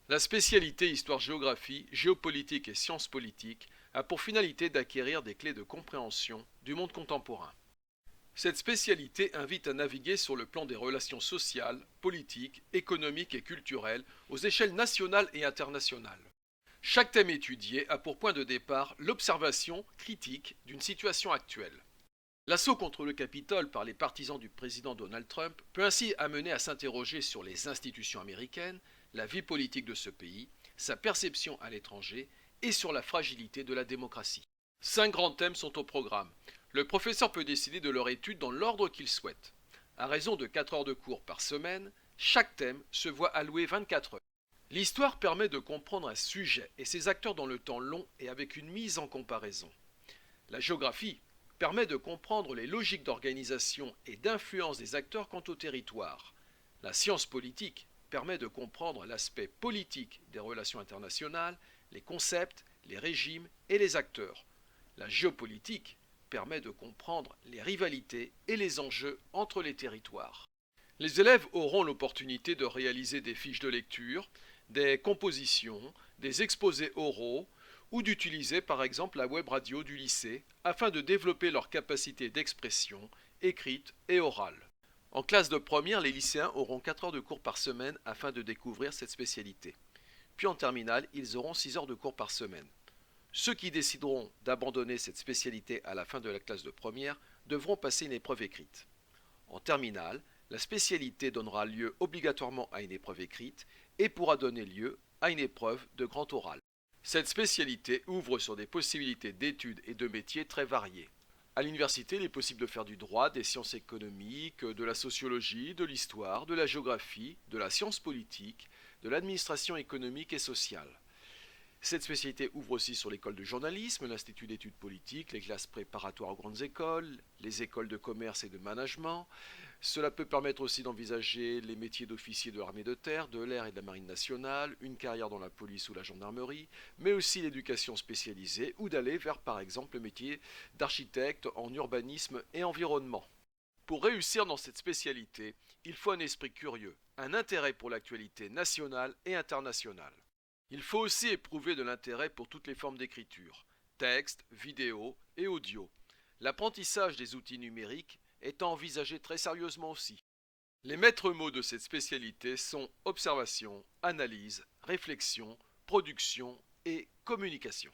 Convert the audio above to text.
La spécialité Histoire-Géographie, Géopolitique et Sciences politiques a pour finalité d'acquérir des clés de compréhension du monde contemporain. Cette spécialité invite à naviguer sur le plan des relations sociales, politiques, économiques et culturelles aux échelles nationales et internationales. Chaque thème étudié a pour point de départ l'observation critique d'une situation actuelle. L'assaut contre le Capitole par les partisans du président Donald Trump peut ainsi amener à s'interroger sur les institutions américaines, la vie politique de ce pays, sa perception à l'étranger et sur la fragilité de la démocratie. 5 grands thèmes sont au programme. Le professeur peut décider de leur étude dans l'ordre qu'il souhaite. À raison de 4 heures de cours par semaine, chaque thème se voit allouer 24 heures. L'histoire permet de comprendre un sujet et ses acteurs dans le temps long et avec une mise en comparaison. La géographie permet de comprendre les logiques d'organisation et d'influence des acteurs quant au territoire. La science politique permet de comprendre l'aspect politique des relations internationales, les concepts, les régimes et les acteurs. La géopolitique permet de comprendre les rivalités et les enjeux entre les territoires. Les élèves auront l'opportunité de réaliser des fiches de lecture, des compositions, des exposés oraux ou d'utiliser par exemple la web radio du lycée afin de développer leur capacité d'expression écrite et orale. En classe de première, les lycéens auront 4 heures de cours par semaine afin de découvrir cette spécialité. Puis en terminale, ils auront 6 heures de cours par semaine. Ceux qui décideront d'abandonner cette spécialité à la fin de la classe de première devront passer une épreuve écrite. En terminale, la spécialité donnera lieu obligatoirement à une épreuve écrite et pourra donner lieu à une épreuve de grand oral. Cette spécialité ouvre sur des possibilités d'études et de métiers très variés. À l'université, il est possible de faire du droit, des sciences économiques, de la sociologie, de l'histoire, de la géographie, de la science politique, de l'administration économique et sociale. Cette spécialité ouvre aussi sur l'école de journalisme, l'Institut d'études politiques, les classes préparatoires aux grandes écoles, les écoles de commerce et de management. Cela peut permettre aussi d'envisager les métiers d'officier de l'armée de terre, de l'air et de la marine nationale, une carrière dans la police ou la gendarmerie, mais aussi l'éducation spécialisée ou d'aller vers par exemple le métier d'architecte en urbanisme et environnement. Pour réussir dans cette spécialité, il faut un esprit curieux, un intérêt pour l'actualité nationale et internationale. Il faut aussi éprouver de l'intérêt pour toutes les formes d'écriture, texte, vidéo et audio. L'apprentissage des outils numériques est envisagé très sérieusement aussi. Les maîtres mots de cette spécialité sont observation, analyse, réflexion, production et communication.